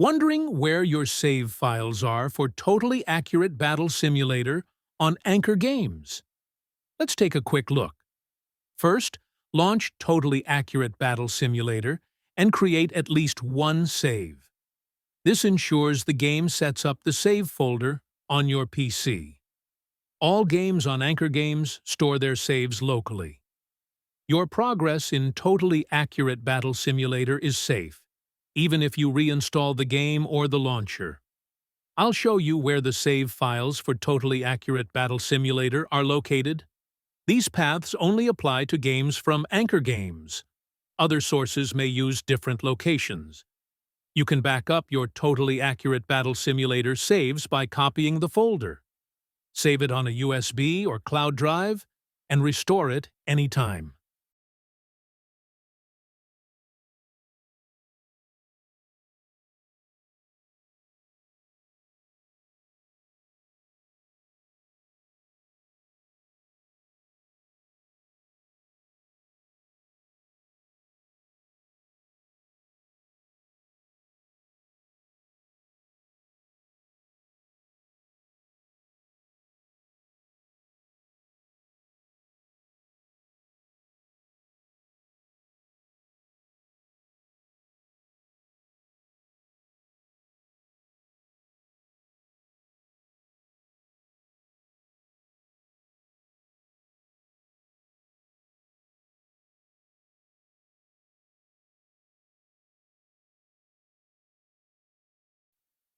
Wondering where your save files are for totally accurate battle simulator on AnkerGames? Let's take a quick look. First, launch Totally Accurate Battle Simulator and create at least one save. This ensures the game sets up the save folder on your PC. All games on AnkerGames store their saves locally. Your progress in Totally Accurate Battle Simulator is safe, even if you reinstall the game or the launcher. I'll show you where the save files for Totally Accurate Battle Simulator are located. These paths only apply to games from AnkerGames. Other sources may use different locations. You can back up your Totally Accurate Battle Simulator saves by copying the folder. Save it on a USB or cloud drive, and restore it anytime.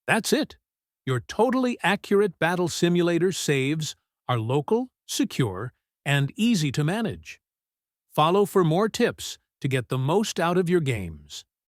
That's it. Your Totally Accurate Battle Simulator saves are local, secure, and easy to manage. Follow for more tips to get the most out of your games.